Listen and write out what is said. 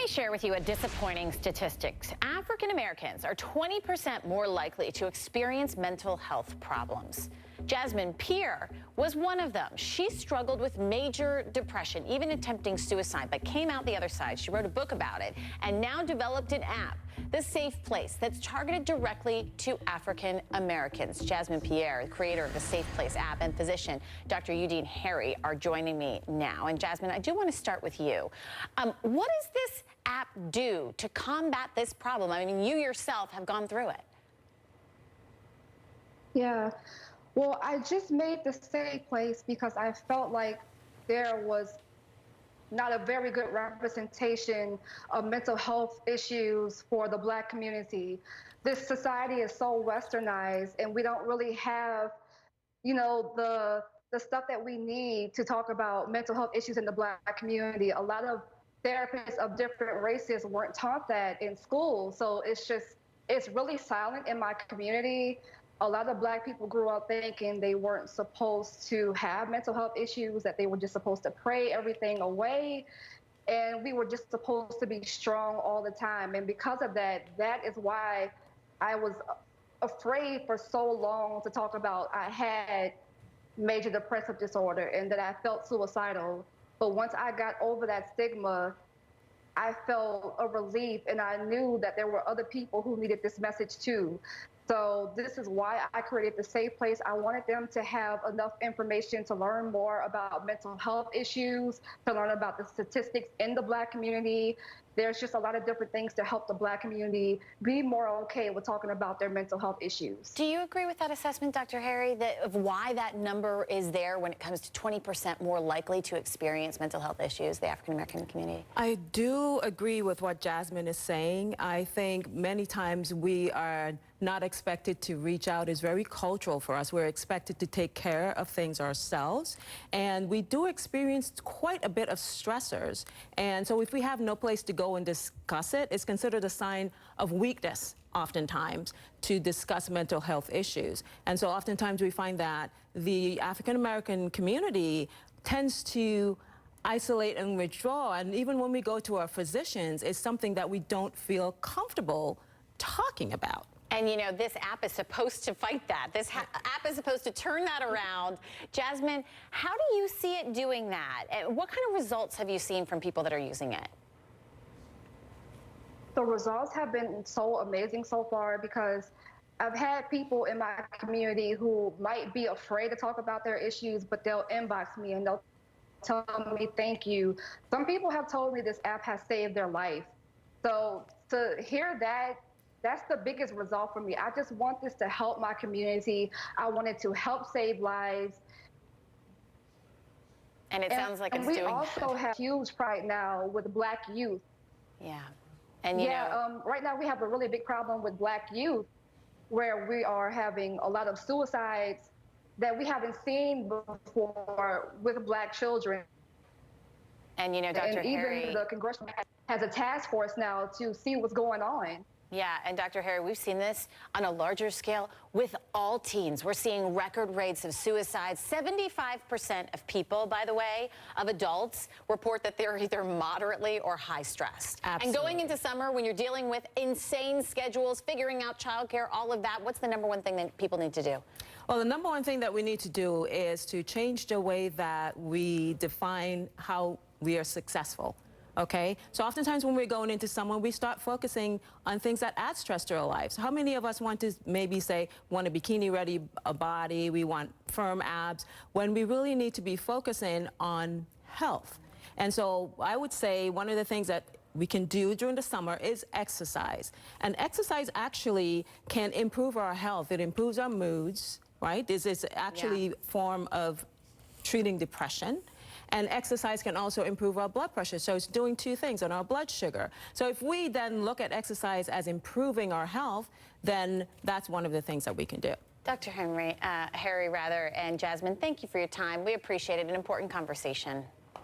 me share with you a disappointing statistic. African Americans are 20% more likely to experience mental health problems. Jasmine Pierre was one of them. She struggled with major depression, even attempting suicide, but came out the other side. She wrote a book about it and now developed an app, The Safe Place, that's targeted directly to African Americans. Jasmine Pierre, the creator of the Safe Place app, and physician Dr. Eudene are joining me now. And Jasmine, I do want to start with you. What does this app do to combat this problem? I mean, you yourself have gone through it. Yeah. Well, I just made the Safe Place because I felt like there was not a very good representation of mental health issues for the Black community. This society is so westernized, and we don't really have, the stuff that we need to talk about mental health issues in the Black community. A lot of therapists of different races weren't taught that in school, so it's really silent in my community. A lot of Black people grew up thinking they weren't supposed to have mental health issues, that they were just supposed to pray everything away, and we were just supposed to be strong all the time. And because of that, that is why I was afraid for so long to talk about I had major depressive disorder and that I felt suicidal. But once I got over that stigma, I felt a relief, and I knew that there were other people who needed this message too. So this is why I created the Safe Place. I wanted them to have enough information to learn more about mental health issues, to learn about the statistics in the Black community. There's just a lot of different things to help the Black community be more okay with talking about their mental health issues. Do you agree with that assessment, Dr. Harry, of why that number is there when it comes to 20% more likely to experience mental health issues, the African American community? I do agree with what Jasmine is saying. I think many times we are not expected to reach out. Is very cultural for us. We're expected to take care of things ourselves, and we do experience quite a bit of stressors. And so if we have no place to go and discuss it, it's considered a sign of weakness oftentimes to discuss mental health issues. And so oftentimes we find that the African American community tends to isolate and withdraw, and even when we go to our physicians, it's something that we don't feel comfortable talking about. And you know, this app is supposed to fight that. This app is supposed to turn that around. Jasmine, how do you see it doing that? And what kind of results have you seen from people that are using it? The results have been so amazing so far, because I've had people in my community who might be afraid to talk about their issues, but they'll inbox me and they'll tell me thank you. Some people have told me this app has saved their life. So to hear that, that's the biggest result for me. I just want this to help my community. I want it to help save lives. And it sounds like it's doing that. We also have huge pride now with Black youth. Yeah. And you know, right now we have a really big problem with Black youth, where we are having a lot of suicides that we haven't seen before with Black children. And you know, Dr. Harry, even the Congressional has a task force now to see what's going on. Yeah, and Dr. Harry, we've seen this on a larger scale with all teens. We're seeing record rates of suicide. 75% of people, by the way, of adults, report that they're either moderately or high stressed. Absolutely. And going into summer, when you're dealing with insane schedules, figuring out childcare, all of that, what's the number one thing that people need to do? Well, the number one thing that we need to do is to change the way that we define how we are successful. Okay, so oftentimes when we're going into summer, we start focusing on things that add stress to our lives. How many of us want to maybe say, want a bikini-ready body, we want firm abs, when we really need to be focusing on health? And so I would say one of the things that we can do during the summer is exercise. And exercise actually can improve our health. It improves our moods, right? This is actually a form of treating depression. And exercise can also improve our blood pressure. So it's doing two things on our blood sugar. So if we then look at exercise as improving our health, then that's one of the things that we can do. Dr. Harry, and Jasmine, thank you for your time. We appreciate it. An important conversation.